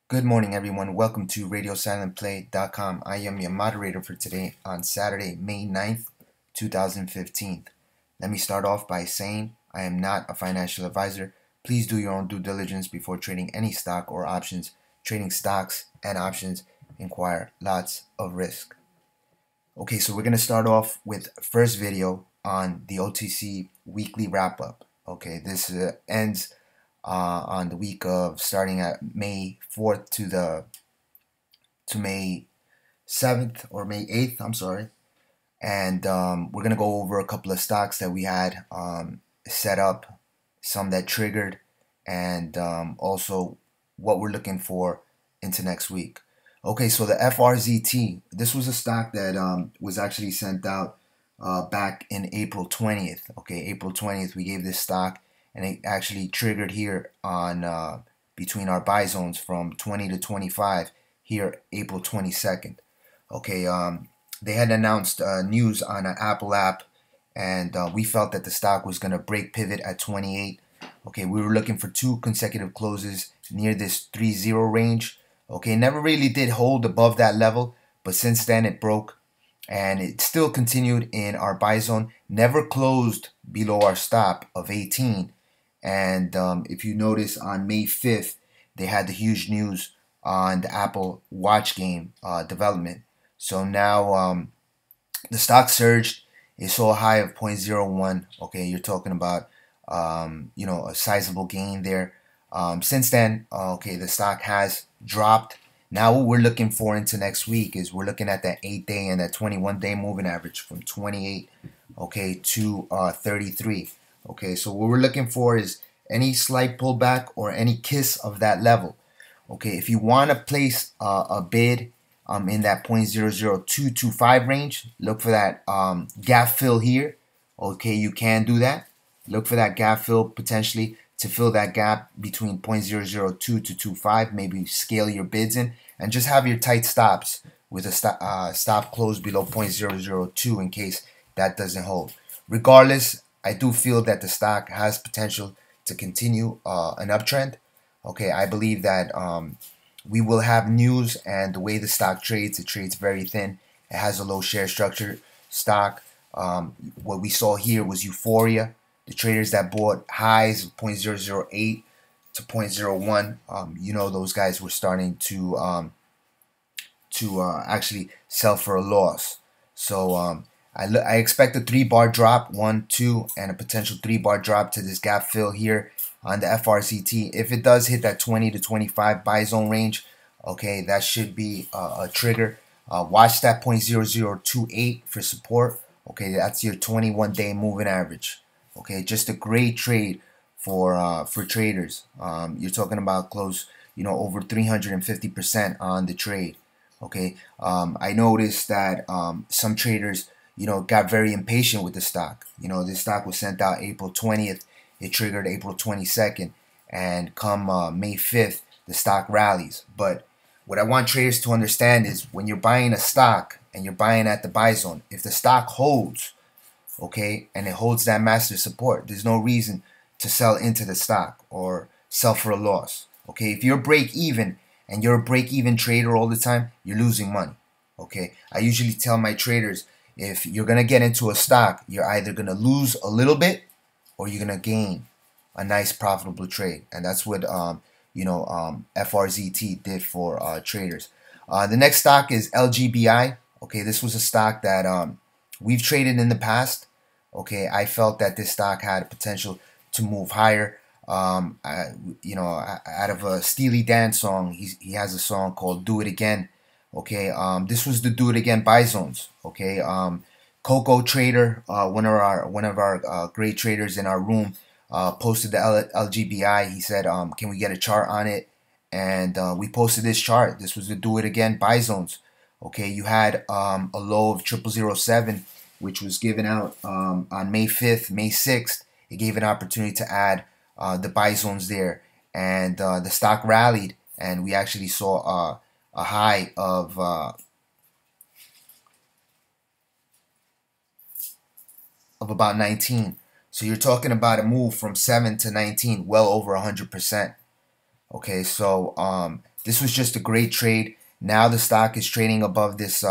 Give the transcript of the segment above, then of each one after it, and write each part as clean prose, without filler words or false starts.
Good morning, everyone. Welcome to RadioSilentPlay.com. I am your moderator for today on Saturday, May 9th, 2015. Let me start off by saying I am not a financial advisor. Please do your own due diligence before trading any stock or options. Trading stocks and options require lots of risk. Okay, so we're going to start off with first video on the OTC weekly wrap-up. Okay, this ends on the week of starting at May 4th to May 7th or May 8th, I'm sorry. And we're going to go over a couple of stocks that we had set up, some that triggered, and also what we're looking for into next week. Okay, so the FRZT, this was a stock that was actually sent out back in April 20th. Okay, April 20th, we gave this stock, and it actually triggered here on between our buy zones from 20 to 25 here April 22nd. Okay, they had announced news on an Apple app, and we felt that the stock was going to break pivot at 28. Okay, we were looking for two consecutive closes near this 3-0 range. Okay, never really did hold above that level, but since then it broke, and it still continued in our buy zone, never closed below our stop of 18. And if you notice, on May 5th, they had the huge news on the Apple Watch game development. So now the stock surged. It saw a high of 0.01. Okay, you're talking about a sizable gain there. Since then, okay, the stock has dropped. Now what we're looking for into next week is we're looking at that 8-day and that 21-day moving average from 28, okay, to 33. Okay, so what we're looking for is any slight pullback or any kiss of that level. Okay, if you want to place a bid in that 0.00225 range, look for that gap fill here. Okay, you can do that. Look for that gap fill potentially to fill that gap between 0.002 to 25. Maybe scale your bids in and just have your tight stops with a stop close below 0.002 in case that doesn't hold. Regardless, I do feel that the stock has potential to continue an uptrend. Okay, I believe that we will have news, and the way the stock trades, it trades very thin. It has a low share structure stock. What we saw here was euphoria. The traders that bought highs of 0.008 to 0.01, those guys were starting to actually sell for a loss. So I expect a 3-bar drop, 1, 2, and a potential 3-bar drop to this gap fill here on the FRCT. If it does hit that 20 to 25 buy zone range, okay, that should be a trigger. Watch that 0.0028 for support. Okay, that's your 21-day moving average. Okay, just a great trade for traders. You're talking about close, over 350% on the trade. Okay, I noticed that some traders, got very impatient with the stock. This stock was sent out April 20th. It triggered April 22nd, and come May 5th, the stock rallies. But what I want traders to understand is when you're buying a stock and you're buying at the buy zone, if the stock holds, okay, and it holds that master support, there's no reason to sell into the stock or sell for a loss. Okay, if you're break even and you're a break even trader all the time, you're losing money. Okay, I usually tell my traders, if you're gonna get into a stock, you're either gonna lose a little bit or you're gonna gain a nice profitable trade, and that's what FRZT did for traders. The next stock is Lgbi. Okay, this was a stock that we've traded in the past. Okay, I felt that this stock had potential to move higher. Out of a Steely Dan song, he has a song called "Do It Again." Okay, this was the "Do It Again" buy zones. Okay, Coco Trader, one of our great traders in our room, posted the Lgbi. He said, "Can we get a chart on it?" And we posted this chart. This was the "Do It Again" buy zones. Okay, you had a low of 0007, which was given out on May 5th, May 6th. It gave an opportunity to add the buy zones there, and the stock rallied, and we actually saw a high of about 19. So you're talking about a move from 7 to 19, well over 100%. Okay, so This was just a great trade. Now the stock is trading above this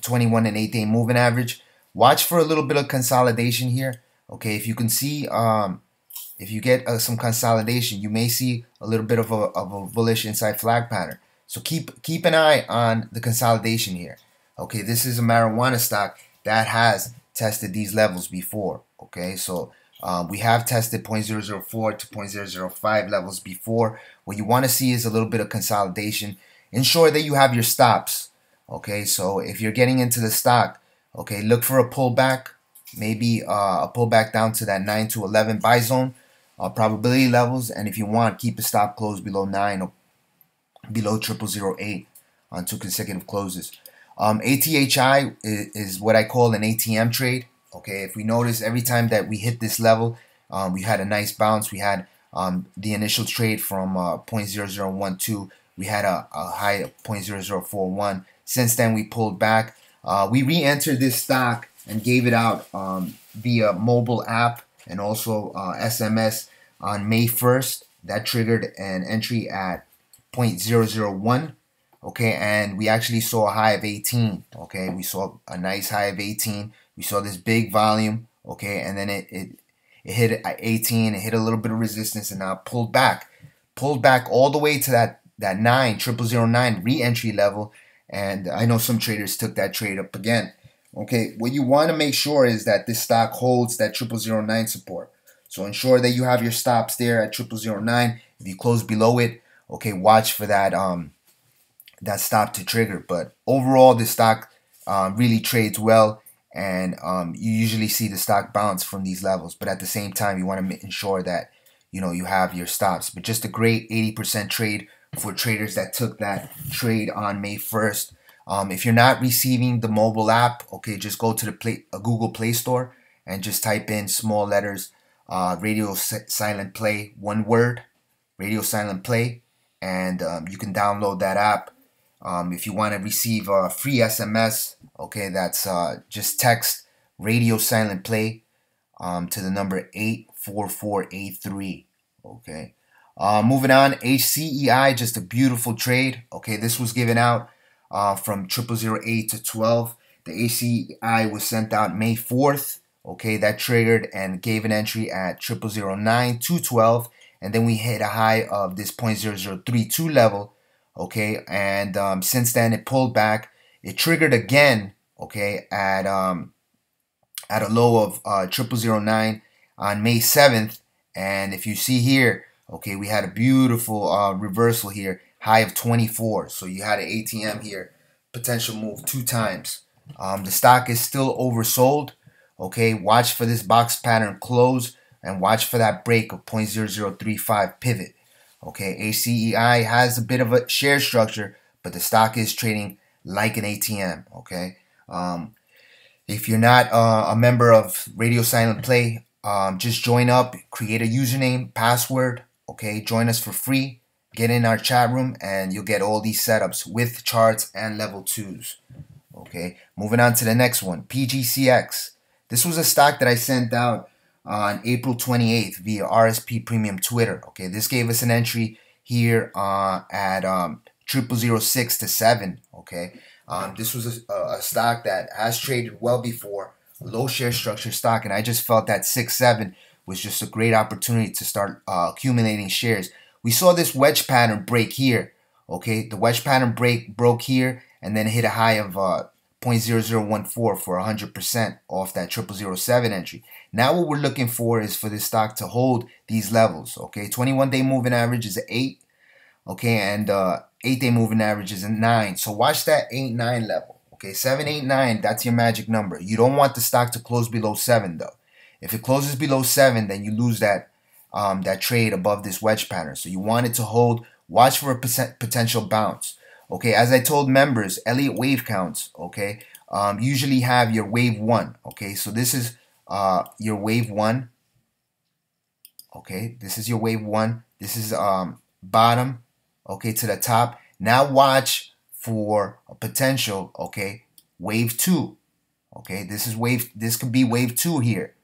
21 and 8-day moving average. Watch for a little bit of consolidation here. Okay, if you can see, if you get some consolidation, you may see a little bit of a bullish inside flag pattern. So keep an eye on the consolidation here. Okay, this is a marijuana stock that has tested these levels before. Okay, so we have tested 0.004 to 0.005 levels before. What you want to see is a little bit of consolidation. Ensure that you have your stops. Okay, so if you're getting into the stock, okay, look for a pullback, maybe a pullback down to that 9 to 11 buy zone probability levels, and if you want, keep a stop close below 9 or below 0008 on 2 consecutive closes. Athi Hcei is what I call an ATM trade. Okay, if we notice, every time that we hit this level, we had a nice bounce. We had the initial trade from 0.0012. We had a high of 0.0041. Since then, we pulled back. We re-entered this stock and gave it out via mobile app and also SMS on May 1st. That triggered an entry at 0.001. Okay, and we actually saw a high of 18. Okay, we saw a nice high of 18. We saw this big volume. Okay, and then it hit at 18. It hit a little bit of resistance and now pulled back all the way to that 009 re-entry level. And I know some traders took that trade up again. Okay, what you want to make sure is that this stock holds that 009 support. So ensure that you have your stops there at 009. If you close below it, okay, watch for that that stop to trigger. But overall, this stock really trades well, and you usually see the stock bounce from these levels. But at the same time, you want to ensure that you have your stops. But just a great 80% trade for traders that took that trade on May 1st. If you're not receiving the mobile app, okay, just go to the Google Play Store and just type in small letters, radio silent play, one word, radio silent play, and you can download that app. If you want to receive a free SMS, okay, that's just text radio silent play to the number 84483. Okay. Moving on, Hcei, just a beautiful trade. Okay, this was given out from 0008 to 12. The Hcei was sent out May 4th. Okay, that triggered and gave an entry at 0009 to 12, and then we hit a high of this 0.0032 level. Okay, and since then it pulled back. It triggered again. Okay, at a low of 0009 on May 7th, and if you see here, okay, we had a beautiful reversal here, high of 24. So you had an ATM here, potential move 2 times. The stock is still oversold. Okay, watch for this box pattern close and watch for that break of 0.0035 pivot. Okay, Hcei has a bit of a share structure, but the stock is trading like an ATM. Okay, if you're not a member of Radio Silent Play, just join up, create a username, password. Okay, join us for free. Get in our chat room, and you'll get all these setups with charts and level 2s. Okay, moving on to the next one, Pgcx. This was a stock that I sent out on April 28th via RSP Premium Twitter. Okay, this gave us an entry here at 0006 to 7. Okay, this was a stock that has traded well before, a low share structure stock, and I just felt that 6-7 was just a great opportunity to start accumulating shares. We saw this wedge pattern break here. Okay, the wedge pattern broke here and then hit a high of 0.0014 for 100% off that 0007 entry. Now what we're looking for is for this stock to hold these levels. Okay, 21-day moving average is an 8. Okay, and 8-day moving average is a 9. So watch that 8-9 level. Okay, 7, 8, 9. That's your magic number. You don't want the stock to close below 7 though. If it closes below 7, then you lose that that trade above this wedge pattern. So you want it to hold. Watch for a potential bounce. Okay, as I told members, Elliott wave counts, okay, usually have your wave 1. Okay, so this is your wave 1. Okay, this is your wave 1. This is bottom, okay, to the top. Now watch for a potential, okay, wave 2. Okay, this could be wave 2 here.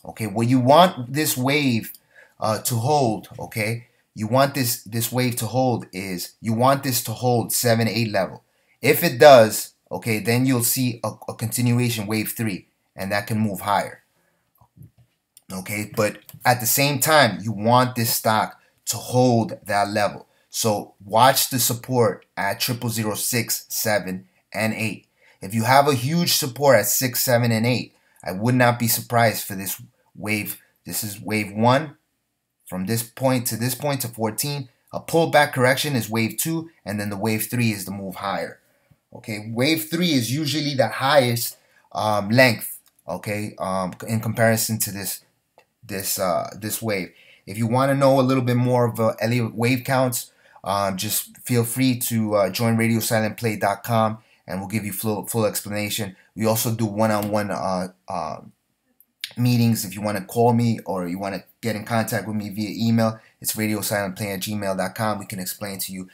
Okay, well, you want this wave to hold, okay, you want this wave to hold is you want this to hold 7-8 level. If it does, okay, then you'll see a continuation wave 3, and that can move higher. Okay, but at the same time, you want this stock to hold that level. So watch the support at 0.006, 7, and 8. If you have a huge support at 6, 7, and 8, I would not be surprised for this wave. This is wave 1 from this point to 14. A pullback correction is wave 2, and then the wave 3 is the move higher. Okay, wave 3 is usually the highest length, okay, in comparison to this wave. If you want to know a little bit more of Elliott wave counts, just feel free to join radiosilentplay.com, and we'll give you full explanation. We also do one-on-one meetings. If you want to call me or you want to get in contact with me via email, it's radiosilentplay@gmail.com. We can explain to you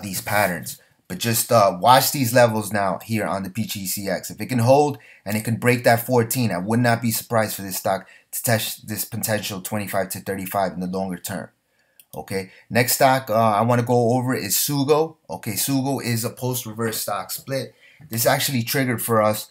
these patterns. But just watch these levels now here on the Pgcx. If it can hold and it can break that 14, I would not be surprised for this stock to test this potential 25 to 35 in the longer term. Okay, next stock I want to go over is Sugo. Okay, Sugo is a post-reverse stock split. This actually triggered for us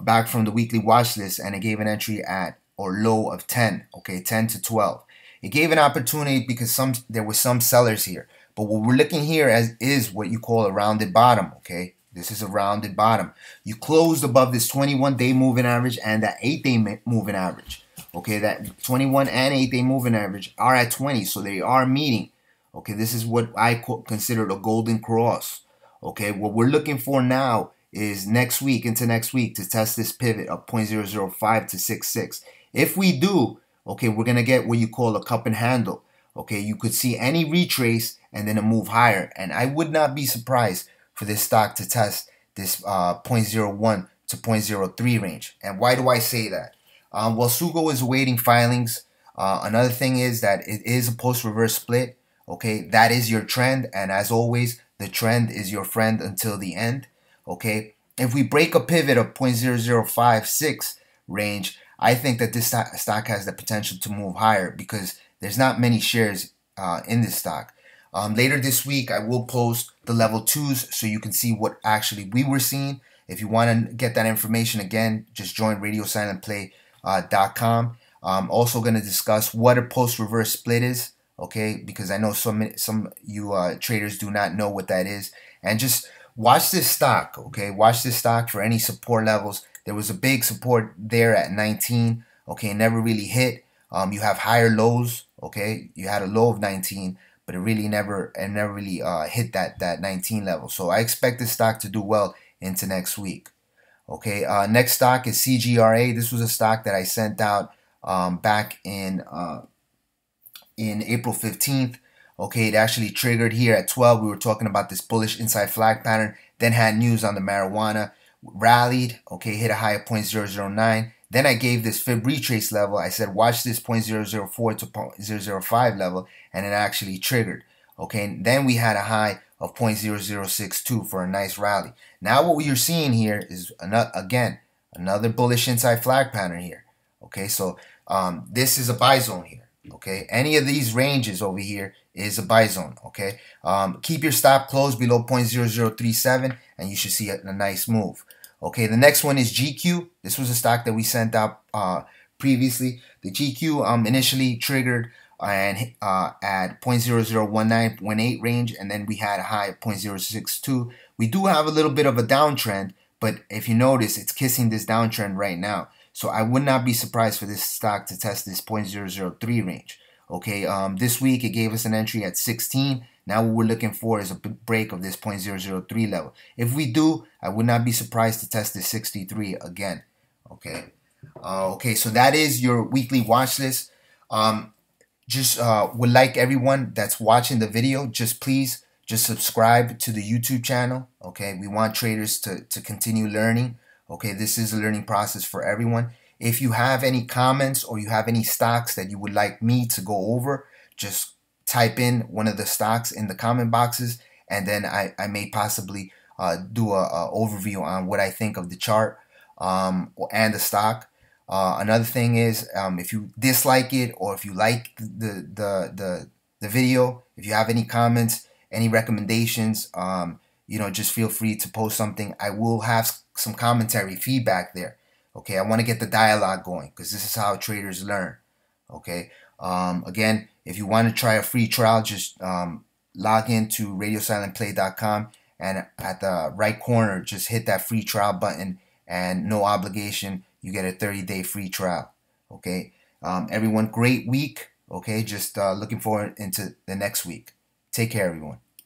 back from the weekly watch list, and it gave an entry at or low of 10. Okay, 10 to 12. It gave an opportunity because there were some sellers here. But what we're looking here is what you call a rounded bottom, okay? This is a rounded bottom. You closed above this 21-day moving average and that 8-day moving average, okay? That 21 and 8-day moving average are at 20, so they are meeting, okay? This is what I consider a golden cross, okay? What we're looking for now is next week, into next week, to test this pivot of 0.005 to 66. If we do, okay, we're going to get what you call a cup and handle. Okay, you could see any retrace and then a move higher. And I would not be surprised for this stock to test this 0.01 to 0.03 range. And why do I say that? Well, Sugo is awaiting filings. Another thing is that it is a post-reverse split. Okay, that is your trend. And as always, the trend is your friend until the end. Okay, if we break a pivot of 0.0056 range, I think that this stock has the potential to move higher because there's not many shares in this stock. Later this week, I will post the level 2s so you can see what actually we were seeing. If you want to get that information again, just join radiosilentplay.com. I'm also going to discuss what a post-reverse split is, okay, because I know some you traders do not know what that is. And just watch this stock, okay? Watch this stock for any support levels. There was a big support there at 19, okay, it never really hit. You have higher lows, okay? You had a low of 19, but it really never really hit that 19 level. So I expect this stock to do well into next week. Okay, next stock is CGRA. This was a stock that I sent out back in April 15th. Okay, it actually triggered here at 12. We were talking about this bullish inside flag pattern, then had news on the marijuana, rallied, okay, hit a high of 0.009. Then I gave this fib retrace level. I said, watch this 0.004 to 0.005 level, and it actually triggered. Okay, and then we had a high of 0.0062 for a nice rally. Now what you're seeing here is, another bullish inside flag pattern here. Okay, so this is a buy zone here. Okay, any of these ranges over here is a buy zone. Okay, keep your stop closed below 0.0037, and you should see a nice move. Okay, the next one is GQ. This was a stock that we sent out previously. The GQ initially triggered and at 0.001918 range, and then we had a high of 0.062. We do have a little bit of a downtrend, but if you notice, it's kissing this downtrend right now. So I would not be surprised for this stock to test this 0.003 range. Okay, this week it gave us an entry at 16. Now what we're looking for is a break of this 0.003 level. If we do, I would not be surprised to test this 63 again. Okay, okay, so that is your weekly watch list. Just would like everyone that's watching the video, please subscribe to the YouTube channel. Okay, we want traders to continue learning. Okay, this is a learning process for everyone. If you have any comments or you have any stocks that you would like me to go over, just type in one of the stocks in the comment boxes, and then I may possibly do a overview on what I think of the chart and the stock. Another thing is, if you dislike it or if you like the the video. If you have any comments, any recommendations, just feel free to post something. I will have some commentary feedback there. Okay, I want to get the dialogue going because this is how traders learn. Okay, again, if you want to try a free trial, just log into radiosilentplay.com, and at the right corner, just hit that free trial button, and no obligation, you get a 30-day free trial. Okay, everyone, great week. Okay, just looking forward into the next week. Take care, everyone.